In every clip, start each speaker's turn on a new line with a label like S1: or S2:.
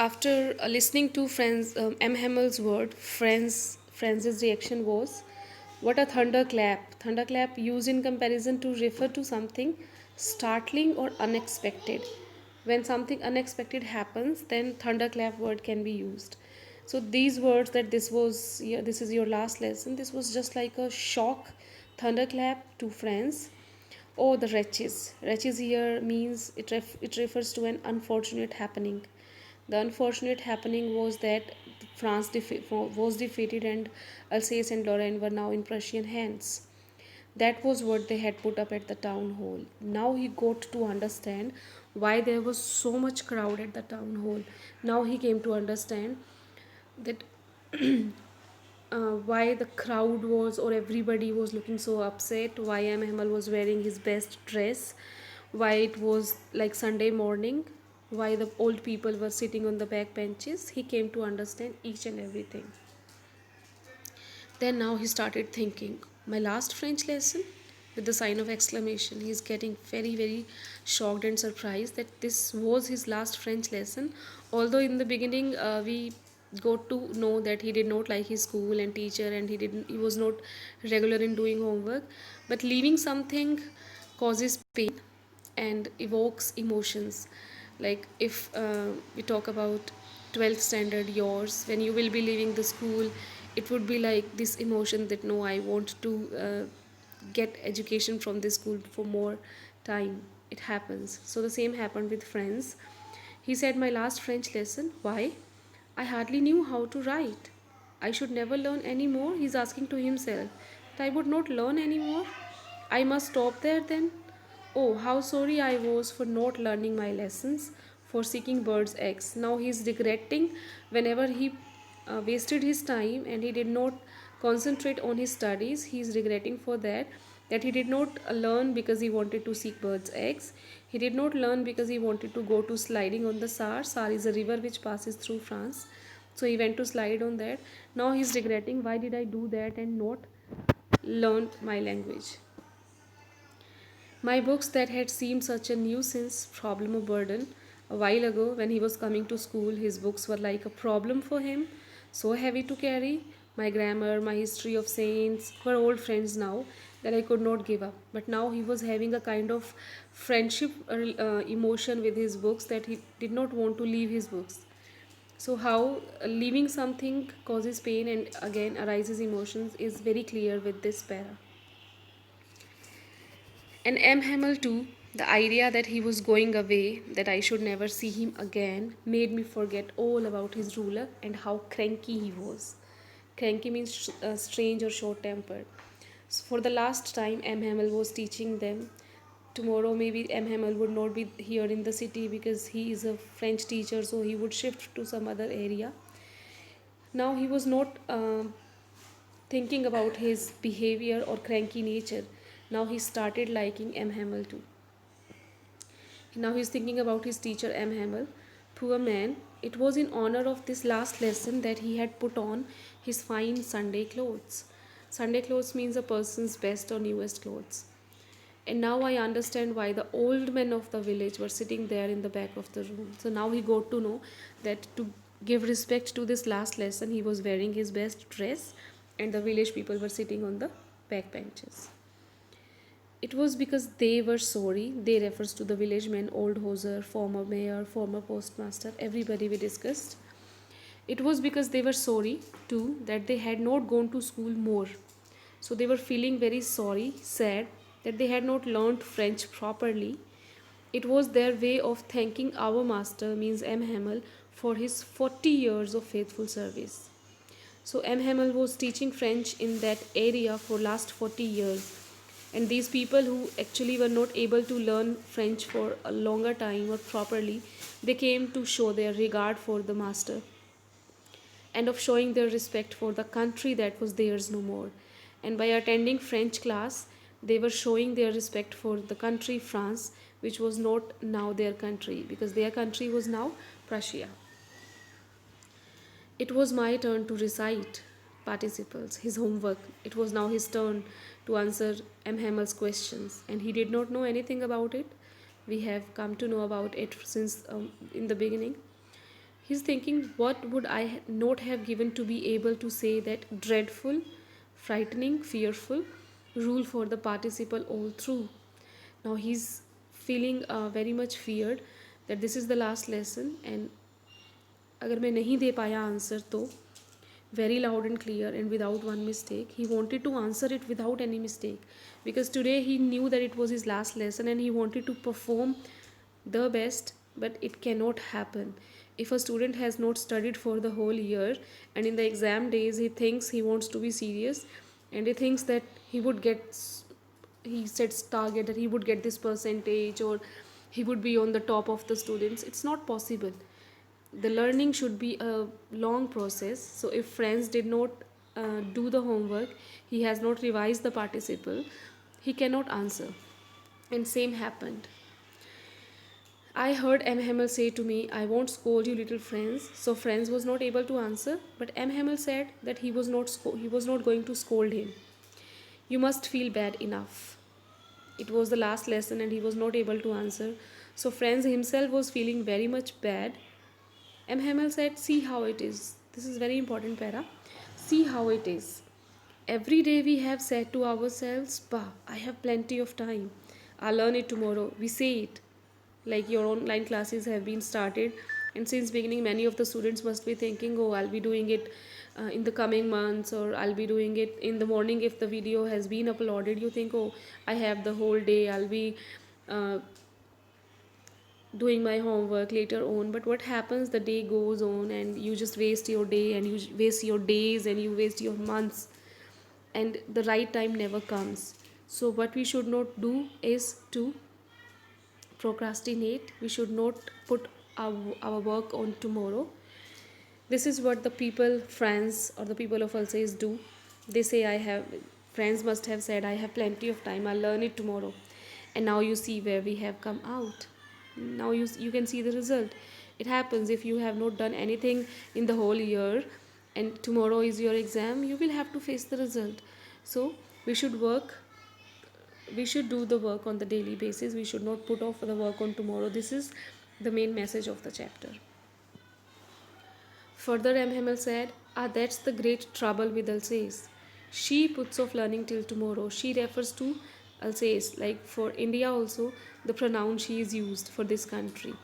S1: After listening to M. Hammel's word, Franz's reaction was, "What a thunderclap!" Thunderclap used in comparison to refer to something startling or unexpected. When something unexpected happens, then thunderclap word can be used. So these words that this was, yeah, this is your last lesson. This was just like a shock thunderclap to Franz. Oh, the wretches. Wretches here means it refers to an unfortunate happening. The unfortunate happening was that was defeated and Alsace and Lorraine were now in Prussian hands. That was what they had put up at the town hall. Now he got to understand why there was so much crowd at the town hall. Now he came to understand that why the crowd was or everybody was looking so upset, why M. Hamel was wearing his best dress, why it was like Sunday morning, why the old people were sitting on the back benches. He came to understand each and everything. Then now he started thinking, my last French lesson? With the sign of exclamation. He's getting very, very shocked and surprised that this was his last French lesson. Although in the beginning we got to know that he did not like his school and teacher and he was not regular in doing homework. But leaving something causes pain and evokes emotions. Like if we talk about 12th standard yours, when you will be leaving the school, it would be like this emotion that no, I want to get education from this school for more time. It happens. So the same happened with friends. He said, my last French lesson. Why? I hardly knew how to write. I should never learn any more. He's asking to himself. But I would not learn any more. I must stop there then. Oh, how sorry I was for not learning my lessons, for seeking birds' eggs. Now he's regretting whenever he wasted his time and he did not concentrate on his studies. He's regretting for that he did not learn because he wanted to seek birds' eggs. He did not learn because he wanted to go to sliding on the Sar. Sar is a river which passes through France. So he went to slide on that. Now he's regretting, why did I do that and not learn my language? My books that had seemed such a nuisance, problem, or burden. A while ago, when he was coming to school, his books were like a problem for him, so heavy to carry. My grammar, my history of saints were old friends now that I could not give up. But now he was having a kind of friendship emotion with his books that he did not want to leave his books. So, how leaving something causes pain and again arises emotions is very clear with this para. And M. Hamel, too, the idea that he was going away, that I should never see him again, made me forget all about his ruler and how cranky he was. Cranky means strange or short tempered. So for the last time, M. Hamel was teaching them. Tomorrow, maybe M. Hamel would not be here in the city because he is a French teacher, so he would shift to some other area. Now he was not thinking about his behavior or cranky nature. Now he started liking M. Hamel too. Now he's thinking about his teacher M. Hamel. Poor man, it was in honor of this last lesson that he had put on his fine Sunday clothes. Sunday clothes means a person's best or newest clothes. And now I understand why the old men of the village were sitting there in the back of the room. So now he got to know that to give respect to this last lesson, he was wearing his best dress, and the village people were sitting on the back benches. It was because they were sorry. They refers to the village men, old Hoser, former mayor, former postmaster, everybody we discussed. It was because they were sorry too that they had not gone to school more. So they were feeling very sorry, sad that they had not learned French properly. It was their way of thanking our master, means M. Hamel, for his 40 years of faithful service. So M. Hamel was teaching French in that area for last 40 years. And these people who actually were not able to learn French for a longer time or properly, they came to show their regard for the master and of showing their respect for the country that was theirs no more. And by attending French class, they were showing their respect for the country France, which was not now their country, because their country was now Prussia. It was my turn to recite participles, his homework. It was now his turn to answer M. Hamel's questions, and he did not know anything about it. We have come to know about it since in the beginning. He's thinking, what would I not have given to be able to say that dreadful, frightening, fearful rule for the participle all through. Now he's feeling very much feared that this is the last lesson, and अगर मैं नहीं दे पाया answer तो very loud and clear and without one mistake. He wanted to answer it without any mistake because today he knew that it was his last lesson and he wanted to perform the best, but it cannot happen. If a student has not studied for the whole year and in the exam days he thinks he wants to be serious and he thinks that he would get, he sets target that he would get this percentage or he would be on the top of the students, it's not possible. The learning should be a long process. So if friends did not do the homework, he has not revised the participle, he cannot answer. And same happened. I heard M. Hamel say to me, I won't scold you little friends. So friends was not able to answer, but M. Hamel said that he was not going to scold him. You must feel bad enough. It was the last lesson and he was not able to answer. So friends himself was feeling very much bad. M. Hamel said, see how it is. This is very important para. See how it is. Every day we have said to ourselves, bah, I have plenty of time. I'll learn it tomorrow. We say it. Like your online classes have been started. And since beginning, many of the students must be thinking, oh, I'll be doing it in the coming months, or I'll be doing it in the morning if the video has been uploaded. You think, oh, I have the whole day. I'll be doing my homework later on. But what happens, the day goes on and you just waste your day and you waste your days and you waste your months, and the right time never comes. So what we should not do is to procrastinate. We should not put our work on tomorrow. This is what the people, friends, or the people of Alsace do. They say, I have, friends must have said, I have plenty of time, I'll learn it tomorrow. And now you see where we have come out. Now you can see the result. It happens if you have not done anything in the whole year and tomorrow is your exam, you will have to face the result. So we should work, we should do the work on the daily basis. We should not put off the work on tomorrow. This is the main message of the chapter. Further, M. Hamel said, that's the great trouble with Alsace. She puts off learning till tomorrow. She refers to Alsace. Like for India also, the pronoun she is used for this country.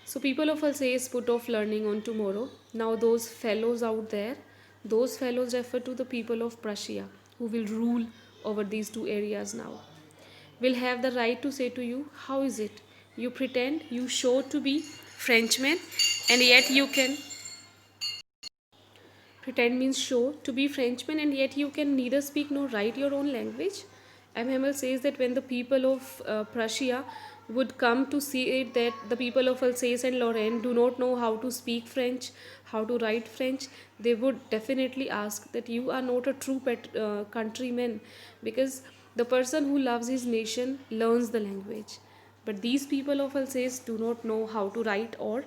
S1: So people of Alsace put off learning on tomorrow. Now those fellows out there, those fellows refer to the people of Prussia who will rule over these two areas now. Will have the right to say to you, how is it? You pretend, you show to be Frenchmen, and yet you can pretend means show to be Frenchman, and yet you can neither speak nor write your own language. M. Hamel says that when the people of Prussia would come to see it that the people of Alsace and Lorraine do not know how to speak French, how to write French, they would definitely ask that you are not a true countryman, because the person who loves his nation learns the language. But these people of Alsace do not know how to write or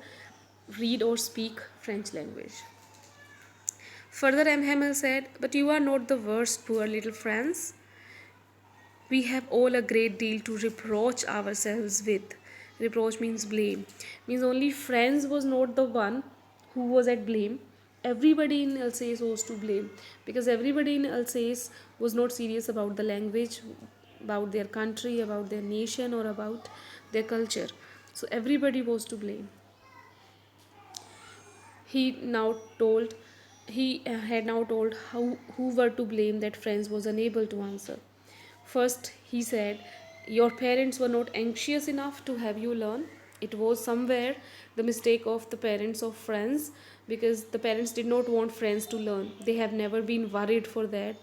S1: read or speak French language. Further, M. Hamel said, but you are not the worst, poor little friends. We have all a great deal to reproach ourselves with. Reproach means blame. Means only friends was not the one who was at blame. Everybody in Alsace was to blame, because everybody in Alsace was not serious about the language, about their country, about their nation, or about their culture. So everybody was to blame. He now told he had now told who were to blame that friends was unable to answer. First, he said, your parents were not anxious enough to have you learn. It was somewhere the mistake of the parents of friends, because the parents did not want friends to learn. They have never been worried for that.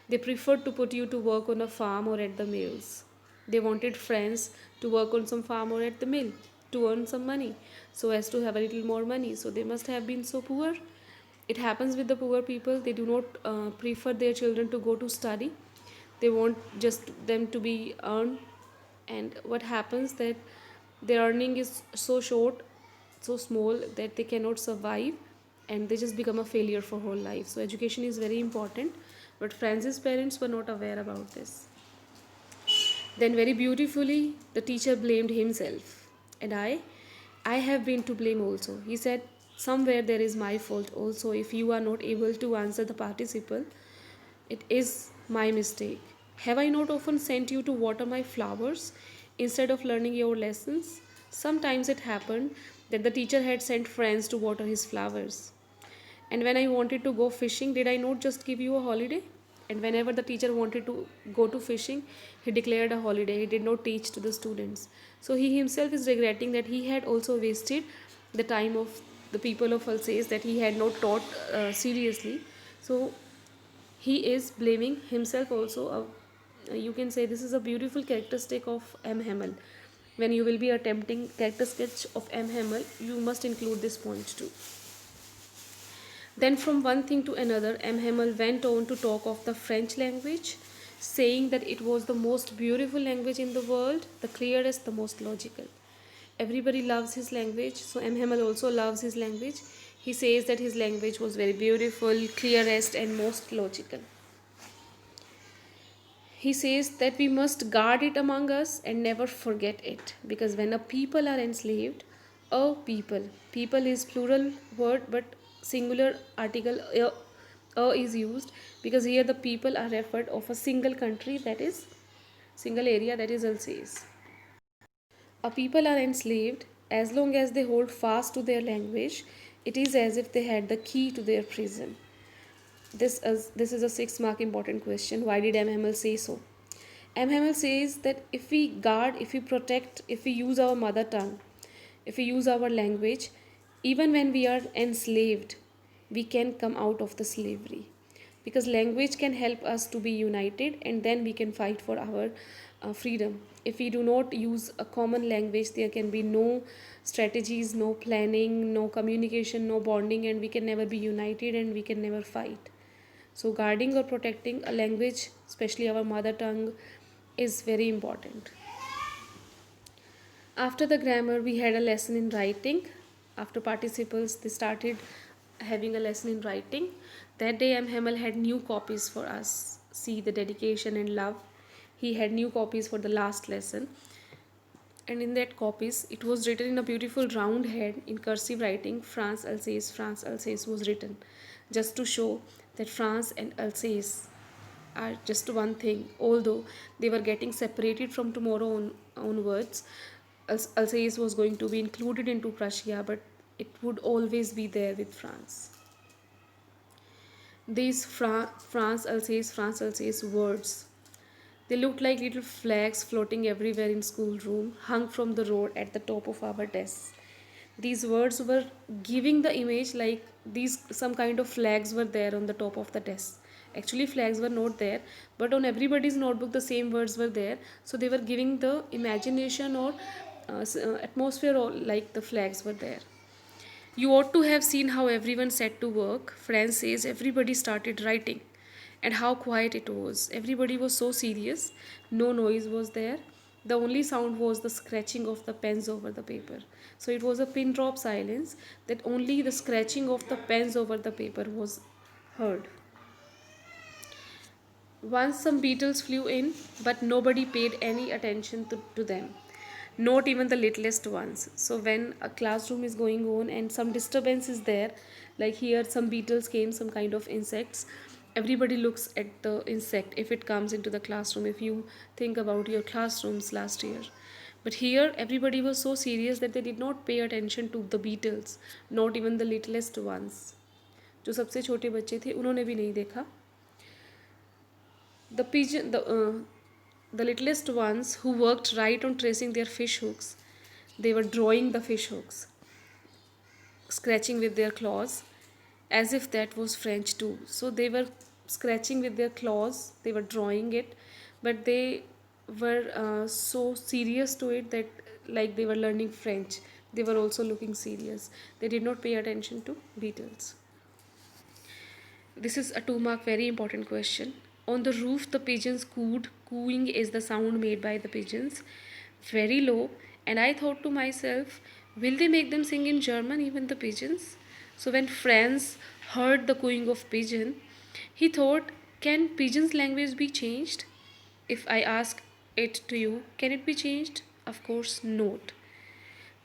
S1: They preferred to put you to work on a farm or at the mills. They wanted friends to work on some farm or at the mill to earn some money so as to have a little more money. So they must have been so poor. It happens with the poor people. They do not prefer their children to go to study. They want just them to be earned. And what happens that their earning is so short, so small, that they cannot survive, and they just become a failure for whole life. So education is very important, but Francis' parents were not aware about this. Then very beautifully the teacher blamed himself. And I have been to blame also. He said, somewhere there is my fault also. If you are not able to answer the participle, it is my mistake. Have I not often sent you to water my flowers instead of learning your lessons? Sometimes it happened that the teacher had sent friends to water his flowers. And when I wanted to go fishing, did I not just give you a holiday? And whenever the teacher wanted to go to fishing, he declared a holiday. He did not teach to the students. So he himself is regretting that he had also wasted the time of the people of Alsace, that he had not taught seriously. So he is blaming himself also. You can say this is a beautiful characteristic of M. Hamel. When you will be attempting character sketch of M. Hamel, you must include this point too. Then, from one thing to another, M. Hamel went on to talk of the French language, saying that it was the most beautiful language in the world, the clearest, the most logical. Everybody loves his language, so M. Hamel also loves his language. He says that his language was very beautiful, clearest, and most logical. He says that we must guard it among us and never forget it, because when a people are enslaved, people is plural word but singular article is used, because here the people are referred of a single country, that is single area, that is Alsace. A people are enslaved as long as they hold fast to their language. It is as if they had the key to their prison. This is a 6 mark important question. Why did M. Hamel say so? M. Hamel says that if we guard, if we protect, if we use our mother tongue, if we use our language, even when we are enslaved, we can come out of the slavery. Because language can help us to be united, and then we can fight for our freedom. If we do not use a common language, there can be no strategies, no planning, no communication, no bonding, and we can never be united and we can never fight. So, guarding or protecting a language, especially our mother tongue, is very important. After the grammar, we had a lesson in writing. After participles, they started having a lesson in writing. That day, M. Hamel had new copies for us. See the dedication and love. He had new copies for the last lesson. And in that copies, it was written in a beautiful round head in cursive writing. France Alsace was written, just to show that France and Alsace are just one thing, although they were getting separated from tomorrow onwards. Alsace was going to be included into Prussia, but it would always be there with France. These France Alsace words, they looked like little flags floating everywhere in schoolroom, hung from the road at the top of our desks. These words were giving the image like these some kind of flags were there on the top of the desk. Actually, flags were not there, but on everybody's notebook the same words were there. So they were giving the imagination or atmosphere, or like the flags were there. You ought to have seen how everyone set to work. France says everybody started writing, and how quiet it was. Everybody was so serious, no noise was there. The only sound was the scratching of the pens over the paper. So it was a pin drop silence, that only the scratching of the pens over the paper was heard. Once some beetles flew in, but nobody paid any attention to them, not even the littlest ones. So, when a classroom is going on and some disturbance is there, like here some beetles came, some kind of insects, everybody looks at the insect if it comes into the classroom. If you think about your classrooms last year, but here everybody was so serious that they did not pay attention to the beetles, not even the littlest ones. जो सबसे छोटे बच्चे थे उन्होंने भी नहीं देखा. The pigeon, the littlest ones who worked right on tracing their fish hooks, they were drawing the fish hooks, scratching with their claws, as if that was French too. So they were scratching with their claws, they were drawing it, but they were so serious to it that, like they were learning French, they were also looking serious. They did not pay attention to beetles. This is a 2 mark very important question. On the roof, the pigeons cooed. Cooing is the sound made by the pigeons, very low. And I thought to myself, will they make them sing in German, even the pigeons? So when Franz heard the cooing of pigeon, he thought, can pigeon's language be changed? If I ask it to you, can it be changed? Of course not.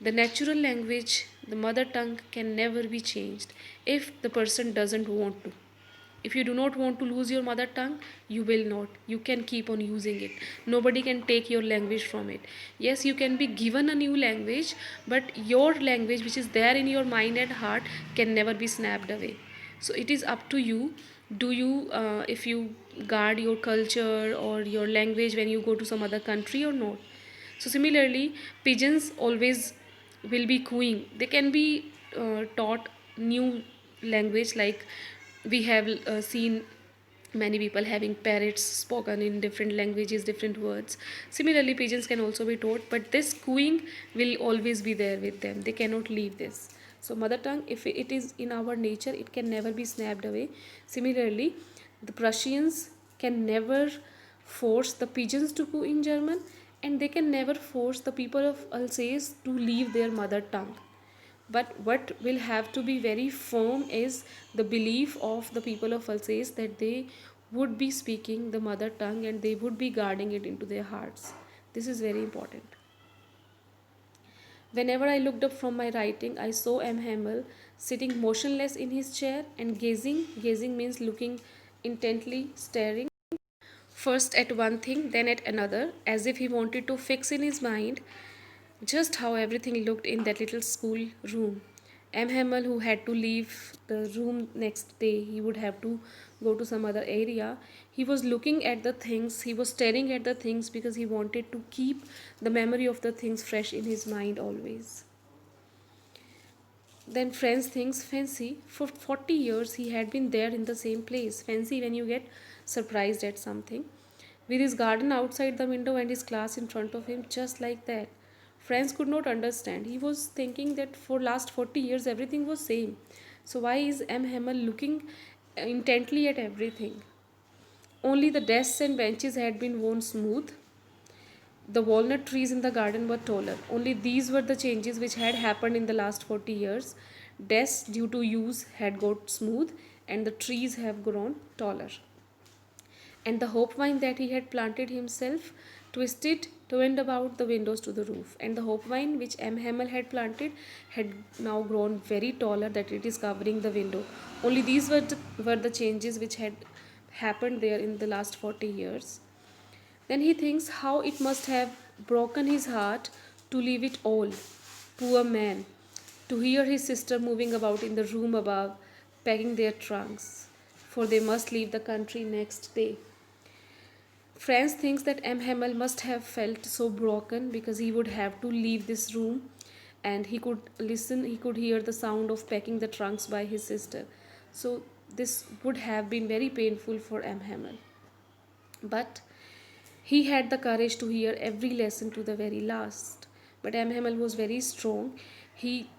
S1: The natural language The mother tongue can never be changed if the person doesn't want to. If you do not want to lose your mother tongue, you will not. You can keep on using it. Nobody can take your language from it. Yes, you can be given a new language, but your language, which is there in your mind and heart, can never be snapped away. So it is up to you. Do you, if you guard your culture or your language when you go to some other country or not? So similarly, pigeons always will be cooing. They can be taught new language, like we have seen many people having parrots spoken in different languages, different words. Similarly, pigeons can also be taught, but this cooing will always be there with them. They cannot leave this. So mother tongue, if it is in our nature, it can never be snapped away. Similarly, the Prussians can never force the pigeons to go in German, and they can never force the people of Alsace to leave their mother tongue. But what will have to be very firm is the belief of the people of Alsace that they would be speaking the mother tongue and they would be guarding it into their hearts. This is very important. Whenever I looked up from my writing, I saw M. Hamel sitting motionless in his chair and gazing. Gazing means looking intently, staring first at one thing, then at another, as if he wanted to fix in his mind just how everything looked in that little school room. M. Hamel, who had to leave the room next day, he would have to go to some other area. He was looking at the things, he was staring at the things because he wanted to keep the memory of the things fresh in his mind always. Then Franz thinks, fancy, for 40 years he had been there in the same place. Fancy when you get surprised at something. With his garden outside the window and his class in front of him, just like that. Franz could not understand. He was thinking that for last 40 years everything was same. So why is M. Hamel looking intently at everything? Only the desks and benches had been worn smooth. The walnut trees in the garden were taller. Only these were the changes which had happened in the last 40 years. Desks, due to use, had got smooth, and the trees have grown taller. And the hope vine that he had planted himself twisted, twined about the windows to the roof. And the hope vine which M. Hamel had planted had now grown very taller that it is covering the window. Only these were the changes which had happened there in the last 40 years. Then he thinks how it must have broken his heart to leave it all. Poor man. To hear his sister moving about in the room above, packing their trunks, for they must leave the country next day. Franz thinks that M. Hamel must have felt so broken because he would have to leave this room and he could listen, he could hear the sound of packing the trunks by his sister. So this would have been very painful for M. Hamel. But he had the courage to hear every lesson to the very last. But M. Hamel was very strong. He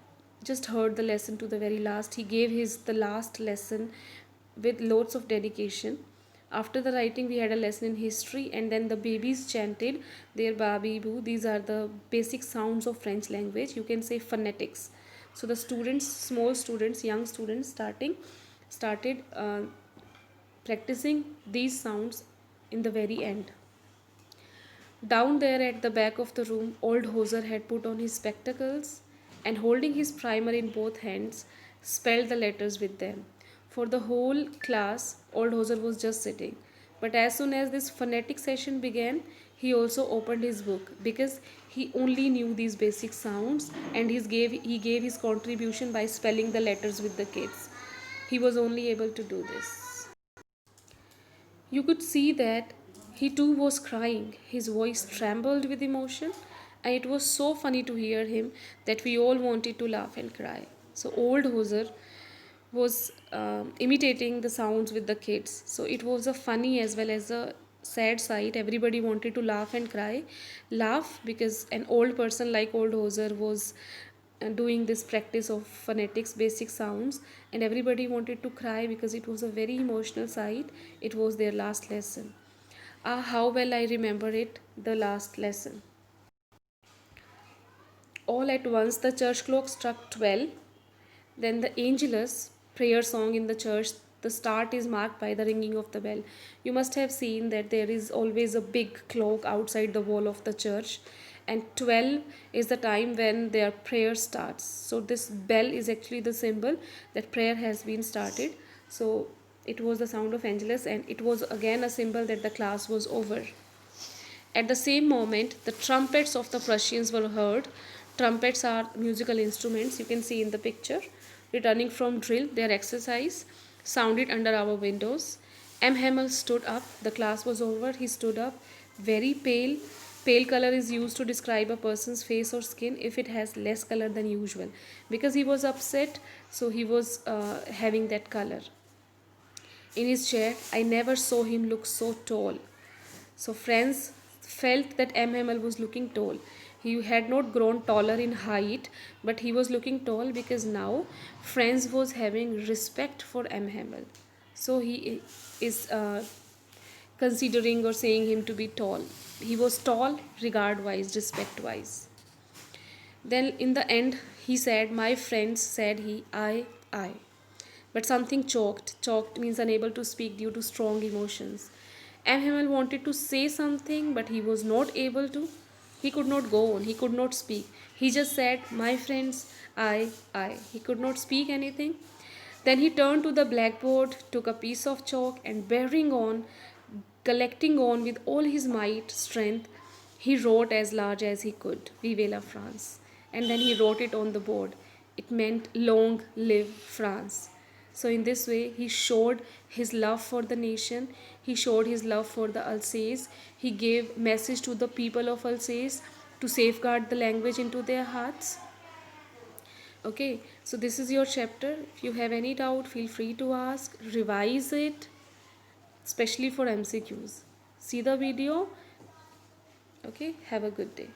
S1: just heard the lesson to the very last. He gave his the last lesson with lots of dedication. After the writing, we had a lesson in history, and then the babies chanted their babi boo. These are the basic sounds of French language. You can say phonetics. So the students, small students, young students, started practicing these sounds in the very end. Down there at the back of the room, old Hoser had put on his spectacles and, holding his primer in both hands, spelled the letters with them. For the whole class, old Hoser was just sitting. But as soon as this phonetic session began, he also opened his book because he only knew these basic sounds, and he gave his contribution by spelling the letters with the kids. He was only able to do this. You could see that he too was crying. His voice trembled with emotion, and it was so funny to hear him that we all wanted to laugh and cry. So, old Hoser was imitating the sounds with the kids. So, it was a funny as well as a sad sight. Everybody wanted to laugh and cry. Laugh because an old person like old Hoser was doing this practice of phonetics, basic sounds, and everybody wanted to cry because it was a very emotional sight. It was their last lesson. Ah, how well I remember it, the last lesson. All at once the church clock struck 12. Then the Angelus prayer song in the church, the start is marked by the ringing of the bell. You must have seen that there is always a big clock outside the wall of the church, and 12 is the time when their prayer starts. So this bell is actually the symbol that prayer has been started. So it was the sound of Angelus, and it was again a symbol that the class was over. At the same moment, the trumpets of the Prussians were heard. Trumpets are musical instruments, you can see in the picture. Returning from drill, their exercise sounded under our windows. M. Hamel stood up. The class was over. He stood up, very pale. Pale color is used to describe a person's face or skin if it has less color than usual. Because he was upset, so he was having that color. In his chair, I never saw him look so tall. So Franz felt that M. Hamel was looking tall. He had not grown taller in height, but he was looking tall because now Franz was having respect for M. Hamel. So he is considering or saying him to be tall. He was tall regard wise, respect wise. Then in the end, he said, "My friends," said he, I. But something choked. Choked means unable to speak due to strong emotions. M. Hamel wanted to say something, but he was not able to. He could not go on. He could not speak. He just said, "My friends, I." He could not speak anything. Then he turned to the blackboard, took a piece of chalk, and bearing on, collecting on with all his might, strength, he wrote as large as he could, "Vive la France." And then he wrote it on the board. It meant "Long live France." So in this way, he showed his love for the nation. He showed his love for the Alsace. He gave message to the people of Alsace to safeguard the language into their hearts. Okay, so this is your chapter. If you have any doubt, feel free to ask. Revise it, especially for MCQs. See the video. Okay, have a good day.